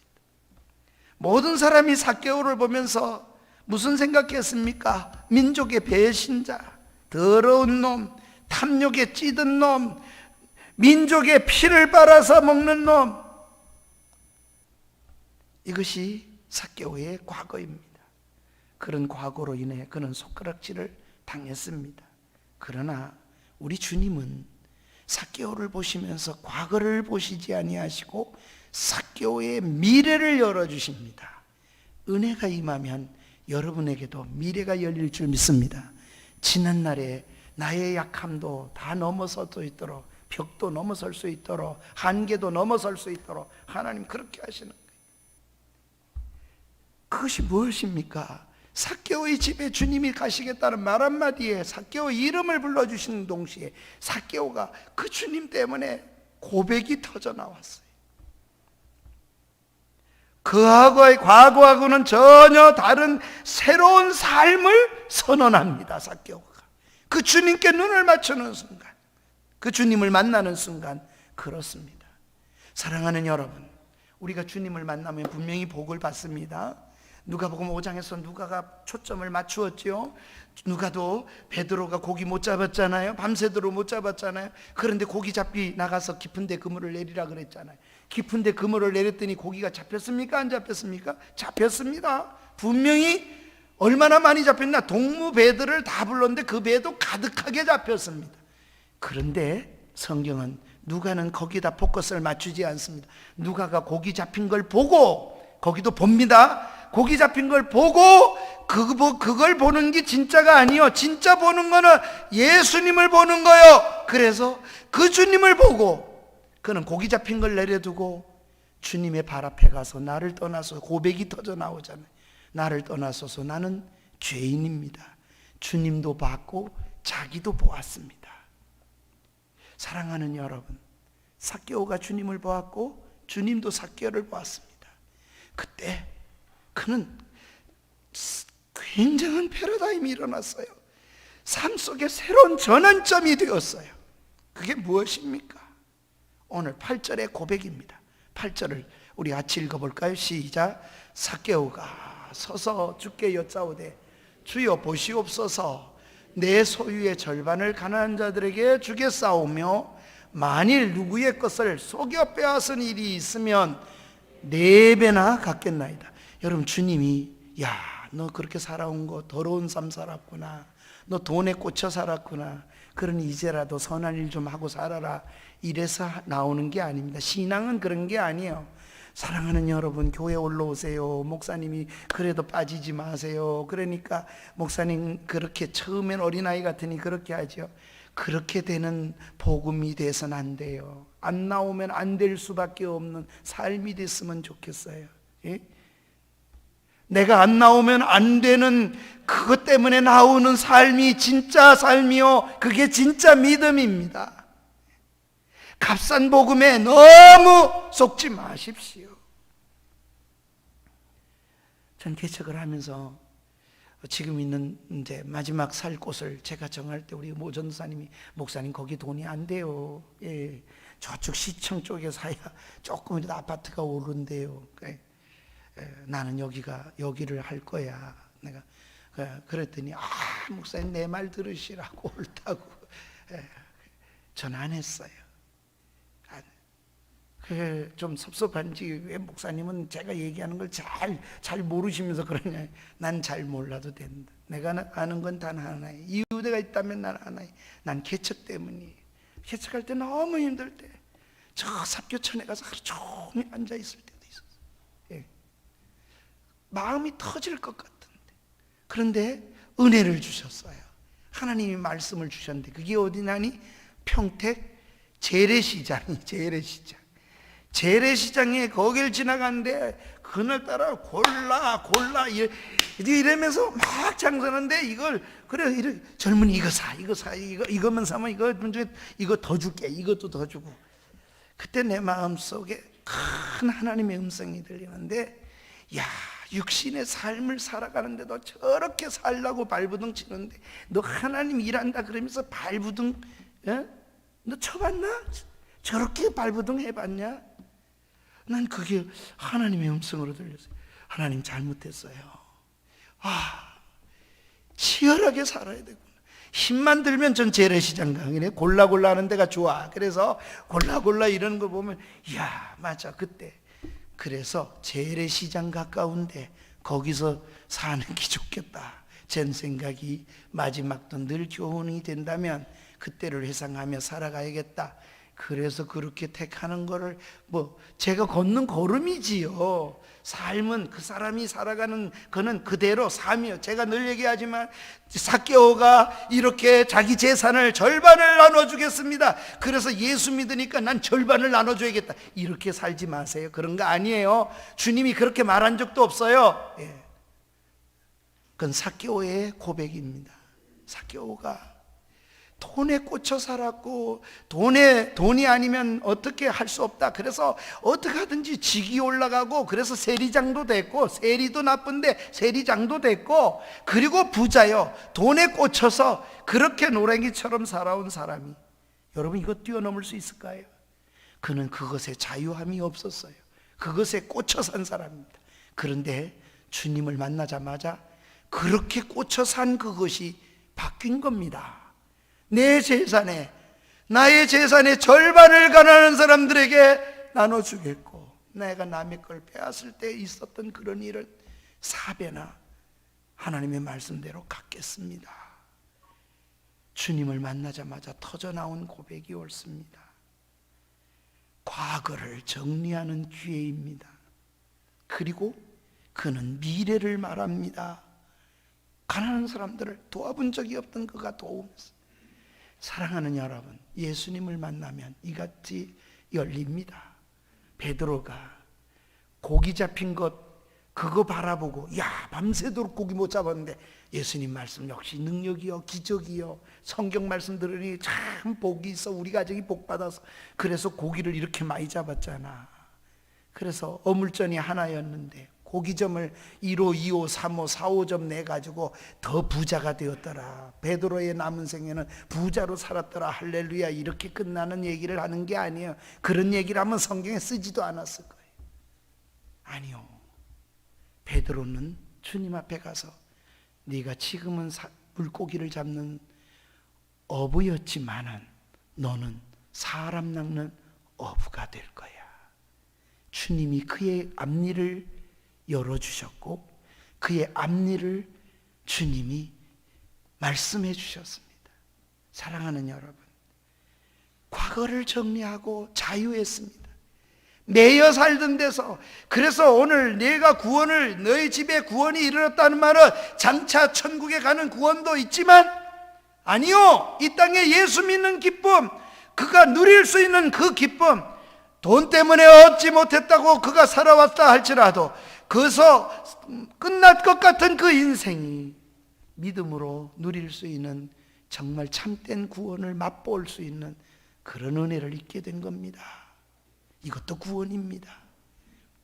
A: 모든 사람이 삭개오를 보면서 무슨 생각했습니까? 민족의 배신자, 더러운 놈, 탐욕에 찌든 놈, 민족의 피를 빨아서 먹는 놈, 이것이 삭개오의 과거입니다. 그런 과거로 인해 그는 손가락질을 당했습니다. 그러나 우리 주님은 삭개오를 보시면서 과거를 보시지 아니하시고 삭개오의 미래를 열어주십니다. 은혜가 임하면 여러분에게도 미래가 열릴 줄 믿습니다. 지난날에 나의 약함도 다 넘어설 수 있도록, 벽도 넘어설 수 있도록, 한계도 넘어설 수 있도록 하나님 그렇게 하시는 거예요. 그것이 무엇입니까? 삭개오의 집에 주님이 가시겠다는 말 한마디에 삭개오의 이름을 불러주시는 동시에 삭개오가 그 주님 때문에 고백이 터져 나왔어요. 그하고의 과거하고는 전혀 다른 새로운 삶을 선언합니다. 삭개오가 그 주님께 눈을 맞추는 순간, 그 주님을 만나는 순간 그렇습니다. 사랑하는 여러분, 우리가 주님을 만나면 분명히 복을 받습니다. 누가복음 5장에서 누가가 초점을 맞추었죠. 누가도 베드로가 고기 못 잡았잖아요. 밤새도록 못 잡았잖아요. 그런데 고기 잡기 나가서 깊은 데 그물을 내리라 그랬잖아요. 깊은 데 그물을 내렸더니 고기가 잡혔습니까? 안 잡혔습니까? 잡혔습니다. 분명히 얼마나 많이 잡혔나, 동무배들을 다 불렀는데 그 배도 가득하게 잡혔습니다. 그런데 성경은 누가는 거기다 포커스를 맞추지 않습니다. 누가가 고기 잡힌 걸 보고, 거기도 봅니다. 고기 잡힌 걸 보고 그걸 보는 게 진짜가 아니요, 진짜 보는 거는 예수님을 보는 거요. 그래서 그 주님을 보고 그는 고기 잡힌 걸 내려두고 주님의 발 앞에 가서 나를 떠나서, 고백이 터져 나오잖아요. 나를 떠나서서 나는 죄인입니다. 주님도 봤고 자기도 보았습니다. 사랑하는 여러분, 삭개오가 주님을 보았고 주님도 삭개오를 보았습니다. 그때 그는 굉장한 패러다임이 일어났어요. 삶 속에 새로운 전환점이 되었어요. 그게 무엇입니까? 오늘 8절의 고백입니다. 8절을 우리 같이 읽어볼까요? 시작. 삭개오가 서서 주께 여짜오되 주여 보시옵소서, 내 소유의 절반을 가난한 자들에게 주겠사오며 만일 누구의 것을 속여 빼앗은 일이 있으면 4배나 갚겠나이다. 여러분, 주님이 야, 너 그렇게 살아온 거 더러운 삶 살았구나, 너 돈에 꽂혀 살았구나, 그러니 이제라도 선한 일 좀 하고 살아라, 이래서 나오는 게 아닙니다. 신앙은 그런 게 아니에요. 사랑하는 여러분, 교회 올라오세요. 목사님이 그래도 빠지지 마세요. 그러니까 목사님 그렇게 처음엔 어린아이 같으니 그렇게 하죠. 그렇게 되는 복음이 돼서는 안 돼요. 안 나오면 안 될 수밖에 없는 삶이 됐으면 좋겠어요. 예? 내가 안 나오면 안 되는 그것 때문에 나오는 삶이 진짜 삶이요, 그게 진짜 믿음입니다. 값싼 복음에 너무 속지 마십시오. 전 개척을 하면서 지금 있는 이제 마지막 살 곳을 제가 정할 때 우리 모 전도사님이 목사님 거기 돈이 안 돼요. 예, 저쪽 시청 쪽에 사야 조금이라도 아파트가 오른대요. 나는 여기를 할 거야. 내가 그랬더니 목사님 내 말 들으시라고 옳다고. 전 안 했어요. 좀 섭섭한지 왜 목사님은 제가 얘기하는 걸 잘 모르시면서 그러냐. 난 잘 몰라도 된다. 내가 아는 건 단 하나예요. 이유가 있다면 난 하나예요. 난 개척 때문이에요. 개척할 때 너무 힘들 때 저 삽교천에 가서 하루 종일 앉아 있을 때도 있었어요. 예. 마음이 터질 것 같은데, 그런데 은혜를 주셨어요. 하나님이 말씀을 주셨는데 그게 어디나니? 평택 재래시장이 재래시장에 거길 지나가는데 그날따라 골라 이러면서 막 장사하는데 이걸 그래 이렇게 젊은이 이거 사 이거만 사면 이거 더 줄게, 이것도 더 주고. 그때 내 마음속에 큰 하나님의 음성이 들리는데, 야, 육신의 삶을 살아가는데도 저렇게 살라고 발부둥 치는데 너 하나님 일한다 그러면서 발부둥, 너 쳐봤나? 저렇게 발부둥 해봤냐? 난 그게 하나님의 음성으로 들렸어요. 하나님 잘못했어요. 치열하게 살아야 되구나. 힘만 들면 전 재래시장 강이네. 골라 하는 데가 좋아. 그래서 골라 이러는 거 보면, 이야, 맞아, 그때. 그래서 재래시장 가까운데 거기서 사는 게 좋겠다. 제 생각이 마지막도 늘 교훈이 된다면 그때를 회상하며 살아가야겠다. 그래서 그렇게 택하는 거를 제가 걷는 걸음이지요. 삶은 그 사람이 살아가는 거는 그대로 삶이요. 제가 늘 얘기하지만 삭개오가 이렇게 자기 재산을 절반을 나눠주겠습니다. 그래서 예수 믿으니까 난 절반을 나눠줘야겠다. 이렇게 살지 마세요. 그런 거 아니에요. 주님이 그렇게 말한 적도 없어요. 예. 그건 삭개오의 고백입니다. 삭개오가 돈에 꽂혀 살았고 돈이 아니면 어떻게 할 수 없다. 그래서 어떻게 하든지 직이 올라가고, 그래서 세리장도 됐고, 세리도 나쁜데 세리장도 됐고, 그리고 부자요. 돈에 꽂혀서 그렇게 노랭이처럼 살아온 사람이, 여러분 이거 뛰어넘을 수 있을까요? 그는 그것에 자유함이 없었어요. 그것에 꽂혀 산 사람입니다. 그런데 주님을 만나자마자 그렇게 꽂혀 산 그것이 바뀐 겁니다. 내 재산에, 나의 재산의 절반을 가난한 사람들에게 나눠주겠고, 내가 남의 걸 빼앗을 때 있었던 그런 일은 4배나 하나님의 말씀대로 갚겠습니다. 주님을 만나자마자 터져나온 고백이 옳습니다. 과거를 정리하는 기회입니다. 그리고 그는 미래를 말합니다. 가난한 사람들을 도와본 적이 없던 그가 도우면서. 사랑하는 여러분, 예수님을 만나면 이같이 열립니다. 베드로가 고기 잡힌 것 그거 바라보고, 야, 밤새도록 고기 못 잡았는데 예수님 말씀 역시 능력이요 기적이요, 성경 말씀 들으니 참 복이 있어, 우리 가정이 복 받아서 그래서 고기를 이렇게 많이 잡았잖아. 그래서 어물전이 하나였는데 고기점을 1호, 2호, 3호, 4호점 내가지고 더 부자가 되었더라. 베드로의 남은 생애는 부자로 살았더라. 할렐루야. 이렇게 끝나는 얘기를 하는 게 아니에요. 그런 얘기를 하면 성경에 쓰지도 않았을 거예요. 아니요. 베드로는 주님 앞에 가서 네가 지금은 물고기를 잡는 어부였지만은 너는 사람 낚는 어부가 될 거야. 주님이 그의 앞니를 열어주셨고 그의 앞니를 주님이 말씀해 주셨습니다. 사랑하는 여러분, 과거를 정리하고 자유했습니다. 매여 살던 데서. 그래서 오늘 내가 구원을, 너희 집에 구원이 이르렀다는 말은 장차 천국에 가는 구원도 있지만, 아니요, 이 땅에 예수 믿는 기쁨, 그가 누릴 수 있는 그 기쁨, 돈 때문에 얻지 못했다고 그가 살아왔다 할지라도 거기서 끝날 것 같은 그 인생이 믿음으로 누릴 수 있는 정말 참된 구원을 맛볼 수 있는 그런 은혜를 잊게 된 겁니다. 이것도 구원입니다.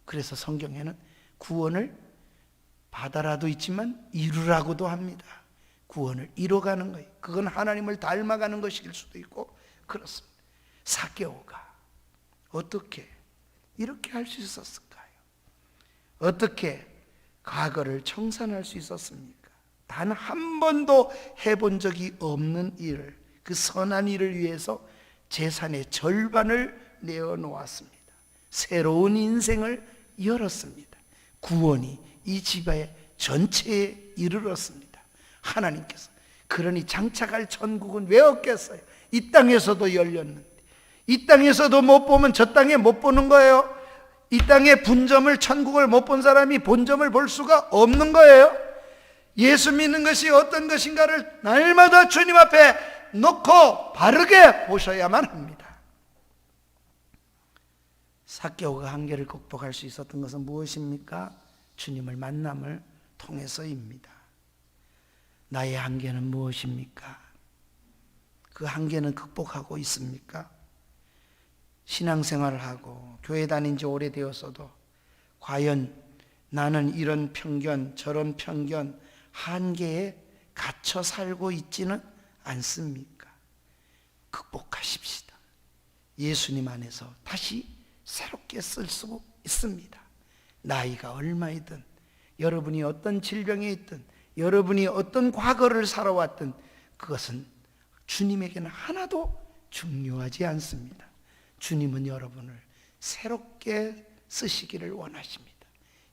A: 그래서 성경에는 구원을 받아라도 있지만 이루라고도 합니다. 구원을 이뤄가는 거예요. 그건 하나님을 닮아가는 것일 수도 있고 그렇습니다. 삭개오가 어떻게 이렇게 할 수 있었을까요? 어떻게 과거를 청산할 수 있었습니까? 단 한 번도 해본 적이 없는 일을, 그 선한 일을 위해서 재산의 절반을 내어놓았습니다. 새로운 인생을 열었습니다. 구원이 이 집안의 전체에 이르렀습니다. 하나님께서 그러니 장차갈 천국은 왜 없겠어요? 이 땅에서도 열렸는데, 이 땅에서도 못 보면 저 땅에 못 보는 거예요. 이 땅의 분점을, 천국을 못 본 사람이 본점을 볼 수가 없는 거예요. 예수 믿는 것이 어떤 것인가를 날마다 주님 앞에 놓고 바르게 보셔야만 합니다. 삭개오가 한계를 극복할 수 있었던 것은 무엇입니까? 주님을 만남을 통해서입니다. 나의 한계는 무엇입니까? 그 한계는 극복하고 있습니까? 신앙생활을 하고 교회 다닌 지 오래되었어도 과연 나는 이런 편견, 저런 편견, 한계에 갇혀 살고 있지는 않습니까? 극복하십시다. 예수님 안에서 다시 새롭게 쓸 수 있습니다. 나이가 얼마이든, 여러분이 어떤 질병에 있든, 여러분이 어떤 과거를 살아왔든 그것은 주님에게는 하나도 중요하지 않습니다. 주님은 여러분을 새롭게 쓰시기를 원하십니다.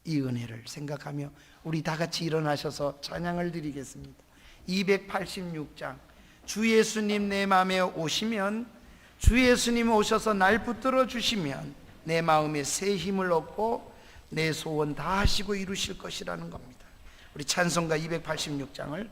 A: 이 은혜를 생각하며 우리 다 같이 일어나셔서 찬양을 드리겠습니다. 286장. 주 예수님 내 마음에 오시면, 주 예수님 오셔서 날 붙들어 주시면 내 마음에 새 힘을 얻고 내 소원 다 하시고 이루실 것이라는 겁니다. 우리 찬송가 286장을